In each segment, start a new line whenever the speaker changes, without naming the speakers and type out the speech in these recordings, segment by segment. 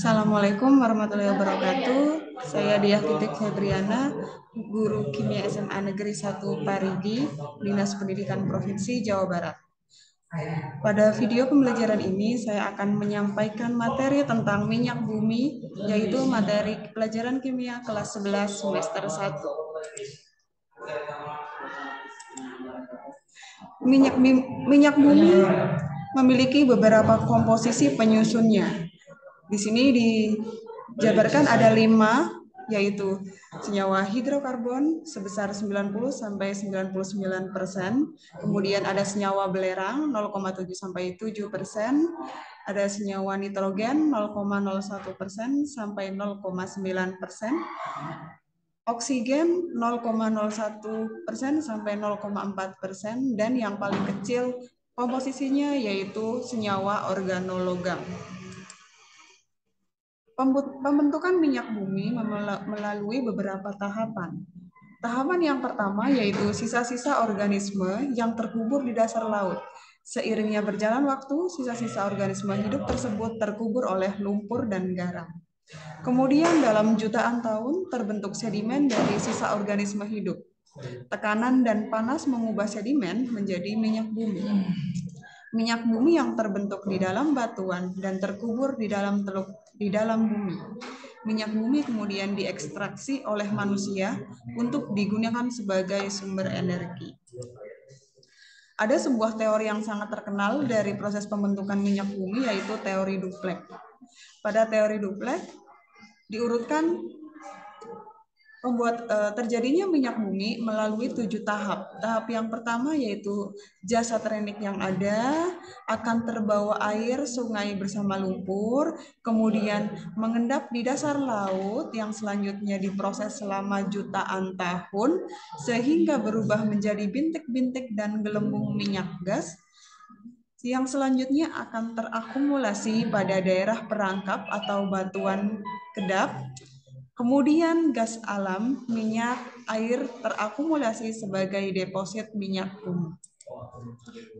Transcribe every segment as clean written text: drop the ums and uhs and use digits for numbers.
Assalamualaikum warahmatullahi wabarakatuh. Saya Diah Titik Febriana, Guru Kimia SMA Negeri 1 Parigi, Dinas Pendidikan Provinsi Jawa Barat. Pada video pembelajaran ini, saya akan menyampaikan materi tentang minyak bumi, yaitu materi pelajaran kimia kelas 11 semester 1. Minyak bumi memiliki beberapa komposisi penyusunnya. Di sini dijabarkan ada 5, yaitu senyawa hidrokarbon sebesar 90-99%, kemudian ada senyawa belerang 0,7 sampai 7%, ada senyawa nitrogen 0,01% sampai 0,9%, oksigen 0,01% sampai 0,4%, dan yang paling kecil komposisinya yaitu senyawa organologam. Pembentukan minyak bumi melalui beberapa tahapan. Tahapan yang pertama yaitu sisa-sisa organisme yang terkubur di dasar laut. Seiringnya berjalan waktu, sisa-sisa organisme hidup tersebut terkubur oleh lumpur dan garam. Kemudian dalam jutaan tahun terbentuk sedimen dari sisa organisme hidup. Tekanan dan panas mengubah sedimen menjadi minyak bumi. Minyak bumi yang terbentuk di dalam batuan dan terkubur di dalam teluk di dalam bumi. Minyak bumi kemudian diekstraksi oleh manusia untuk digunakan sebagai sumber energi. Ada sebuah teori yang sangat terkenal dari proses pembentukan minyak bumi, yaitu teori Duplex. Pada teori Duplex diurutkan terjadinya minyak bumi melalui 7 tahap. Tahap yang pertama yaitu jasa trenik yang ada akan terbawa air sungai bersama lumpur, kemudian mengendap di dasar laut yang selanjutnya diproses selama jutaan tahun sehingga berubah menjadi bintik-bintik dan gelembung minyak gas yang selanjutnya akan terakumulasi pada daerah perangkap atau batuan kedap. Kemudian gas alam, minyak, air terakumulasi sebagai deposit minyak bumi.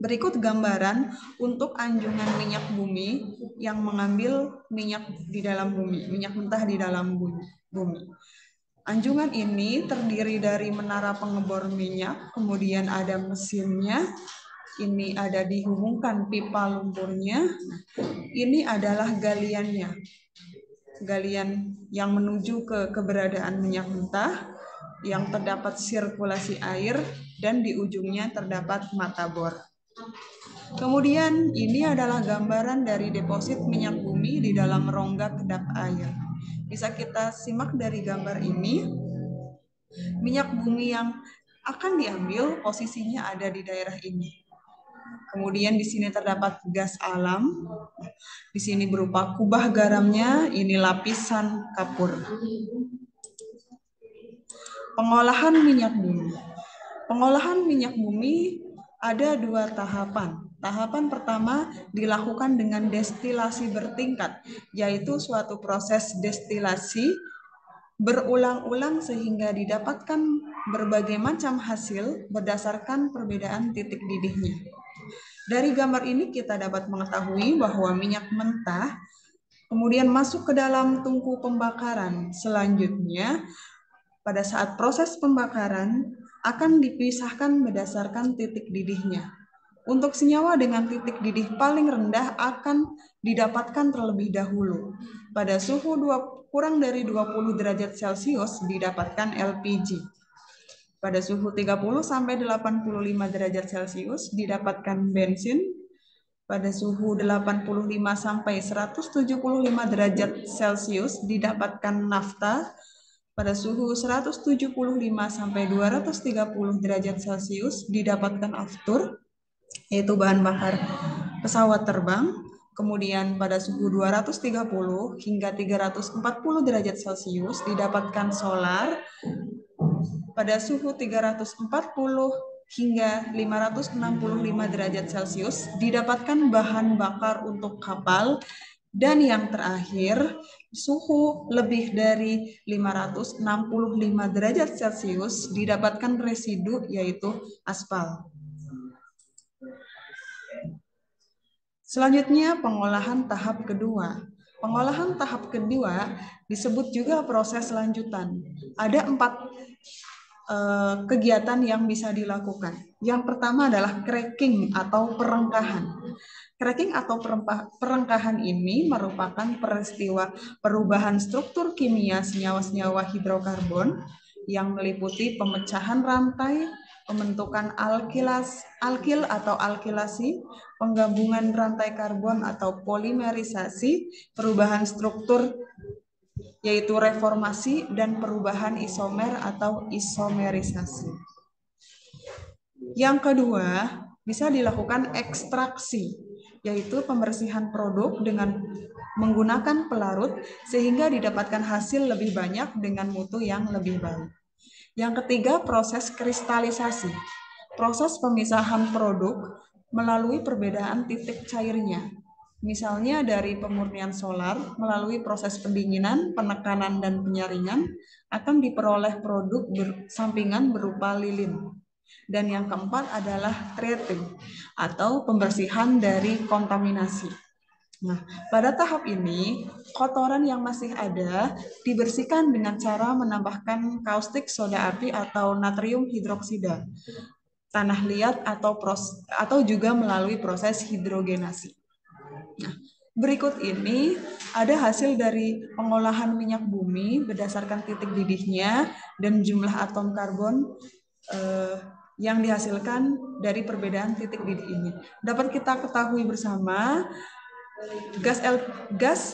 Berikut gambaran untuk anjungan minyak bumi yang mengambil minyak di dalam bumi, minyak mentah di dalam bumi. Anjungan ini terdiri dari menara pengebor minyak, kemudian ada mesinnya, ini ada dihubungkan pipa lumpurnya, ini adalah galiannya. Galian yang menuju ke keberadaan minyak mentah yang terdapat sirkulasi air dan di ujungnya terdapat mata bor. Kemudian ini adalah gambaran dari deposit minyak bumi di dalam rongga kedap air. Bisa kita simak dari gambar ini, minyak bumi yang akan diambil posisinya ada di daerah ini. Kemudian di sini terdapat gas alam. Di sini berupa kubah garamnya, ini lapisan kapur. Pengolahan minyak bumi. Pengolahan minyak bumi ada 2 tahapan. Tahapan pertama dilakukan dengan destilasi bertingkat, yaitu suatu proses destilasi berulang-ulang sehingga didapatkan berbagai macam hasil berdasarkan perbedaan titik didihnya. Dari gambar ini kita dapat mengetahui bahwa minyak mentah kemudian masuk ke dalam tungku pembakaran. Selanjutnya, pada saat proses pembakaran akan dipisahkan berdasarkan titik didihnya. Untuk senyawa dengan titik didih paling rendah akan didapatkan terlebih dahulu. Pada suhu kurang dari 20 derajat Celcius didapatkan LPG. Pada suhu 30 sampai 85 derajat Celcius didapatkan bensin. Pada suhu 85 sampai 175 derajat Celcius didapatkan nafta. Pada suhu 175 sampai 230 derajat Celcius didapatkan aftur, yaitu bahan bakar pesawat terbang. Kemudian pada suhu 230 hingga 340 derajat Celcius didapatkan solar. Pada suhu 340 hingga 565 derajat Celcius didapatkan bahan bakar untuk kapal. Dan yang terakhir, suhu lebih dari 565 derajat Celcius didapatkan residu, yaitu aspal. Selanjutnya, pengolahan tahap kedua. Pengolahan tahap kedua disebut juga proses lanjutan. Ada 4 kegiatan yang bisa dilakukan. Yang pertama adalah cracking atau perengkahan. Cracking atau perengkahan ini merupakan peristiwa perubahan struktur kimia senyawa-senyawa hidrokarbon yang meliputi pemecahan rantai, pembentukan alkil atau alkilasi, penggabungan rantai karbon atau polimerisasi, perubahan struktur yaitu reformasi dan perubahan isomer atau isomerisasi. Yang kedua, bisa dilakukan ekstraksi, yaitu pembersihan produk dengan menggunakan pelarut sehingga didapatkan hasil lebih banyak dengan mutu yang lebih baik. Yang ketiga, proses kristalisasi. Proses pemisahan produk melalui perbedaan titik cairnya. Misalnya dari pemurnian solar melalui proses pendinginan, penekanan, dan penyaringan akan diperoleh produk sampingan berupa lilin. Dan yang keempat adalah treating atau pembersihan dari kontaminasi. Nah, pada tahap ini, kotoran yang masih ada dibersihkan dengan cara menambahkan kaustik soda api atau natrium hidroksida, tanah liat atau juga melalui proses hidrogenasi. Nah, berikut ini ada hasil dari pengolahan minyak bumi berdasarkan titik didihnya dan jumlah atom karbon yang dihasilkan dari perbedaan titik didih ini. Dapat kita ketahui bersama, gas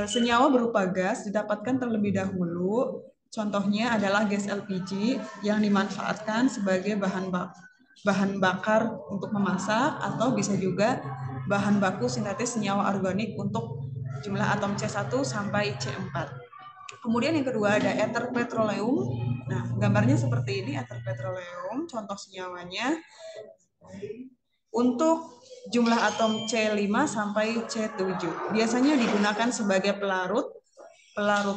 senyawa berupa gas didapatkan terlebih dahulu. Contohnya adalah gas LPG yang dimanfaatkan sebagai bahan bakar untuk memasak, atau bisa juga bahan baku sintetis senyawa organik untuk jumlah atom C1 sampai C4. Kemudian yang kedua ada ether petroleum. Nah, gambarnya seperti ini, ether petroleum, contoh senyawanya. Untuk jumlah atom C5 sampai C7. Biasanya digunakan sebagai pelarut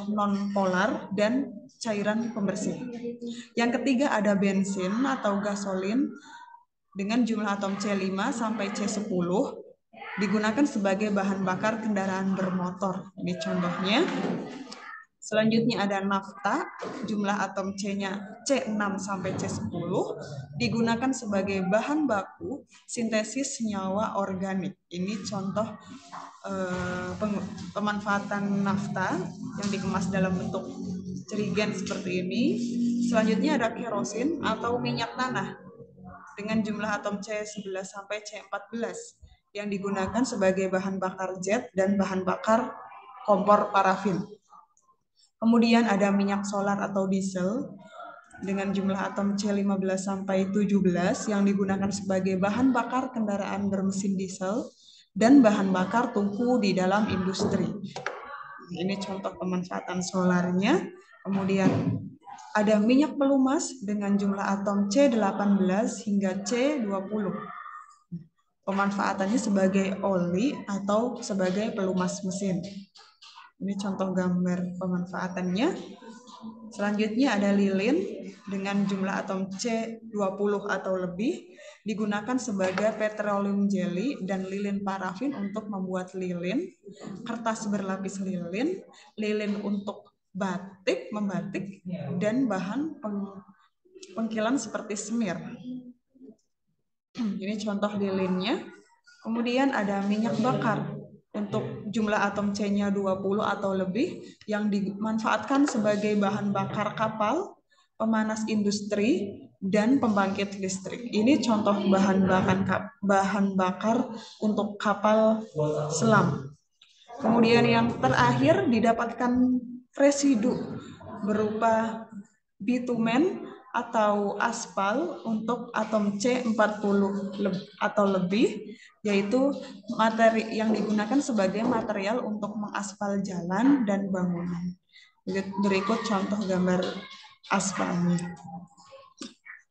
non-polar, dan cairan pembersih. Yang ketiga ada bensin atau gasolin dengan jumlah atom C5 sampai C10 digunakan sebagai bahan bakar kendaraan bermotor. Ini contohnya. Selanjutnya ada nafta, jumlah atom C-nya C6 sampai C10, digunakan sebagai bahan baku sintesis senyawa organik. Ini contoh pemanfaatan nafta yang dikemas dalam bentuk cerigen seperti ini. Selanjutnya ada kerosin atau minyak tanah dengan jumlah atom C11 sampai C14 yang digunakan sebagai bahan bakar jet dan bahan bakar kompor parafin. Kemudian ada minyak solar atau diesel dengan jumlah atom C15 sampai 17 yang digunakan sebagai bahan bakar kendaraan bermesin diesel dan bahan bakar tungku di dalam industri. Ini contoh pemanfaatan solarnya. Kemudian ada minyak pelumas dengan jumlah atom C18 hingga C20. Pemanfaatannya sebagai oli atau sebagai pelumas mesin. Ini contoh gambar pemanfaatannya. Selanjutnya ada lilin dengan jumlah atom C20 atau lebih, digunakan sebagai petroleum jelly dan lilin parafin untuk membuat lilin, kertas berlapis lilin, lilin untuk membatik, dan bahan pengkilan seperti semir. Ini contoh lilinnya. Kemudian ada minyak bakar untuk jumlah atom C-nya 20 atau lebih yang dimanfaatkan sebagai bahan bakar kapal, pemanas industri, dan pembangkit listrik. Ini contoh bahan bakar untuk kapal selam. Kemudian yang terakhir didapatkan residu berupa bitumen atau aspal untuk atom C40 atau lebih, yaitu materi yang digunakan sebagai material untuk mengaspal jalan dan bangunan. Berikut contoh gambar aspalnya.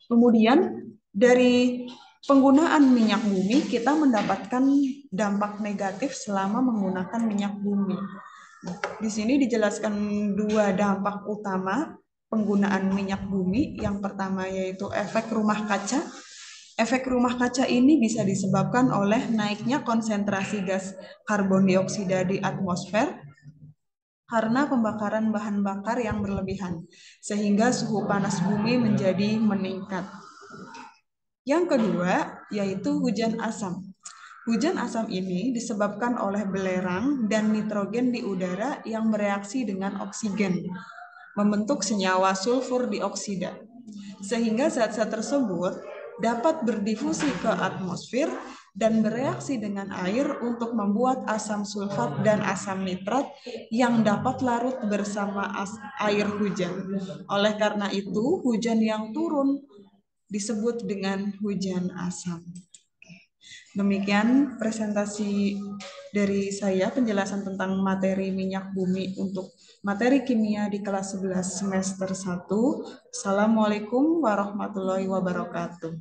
Kemudian dari penggunaan minyak bumi kita mendapatkan dampak negatif selama menggunakan minyak bumi. Di sini dijelaskan 2 dampak utama penggunaan minyak bumi. Yang pertama yaitu efek rumah kaca. Efek rumah kaca ini bisa disebabkan oleh naiknya konsentrasi gas karbon dioksida di atmosfer karena pembakaran bahan bakar yang berlebihan, sehingga suhu panas bumi menjadi meningkat. Yang kedua, yaitu hujan asam. Hujan asam ini disebabkan oleh belerang dan nitrogen di udara yang bereaksi dengan oksigen, membentuk senyawa sulfur dioksida. Sehingga zat-zat tersebut dapat berdifusi ke atmosfer dan bereaksi dengan air untuk membuat asam sulfat dan asam nitrat yang dapat larut bersama air hujan. Oleh karena itu, hujan yang turun disebut dengan hujan asam. Demikian presentasi dari saya, penjelasan tentang materi minyak bumi untuk materi kimia di kelas 11 semester 1. Assalamualaikum warahmatullahi wabarakatuh.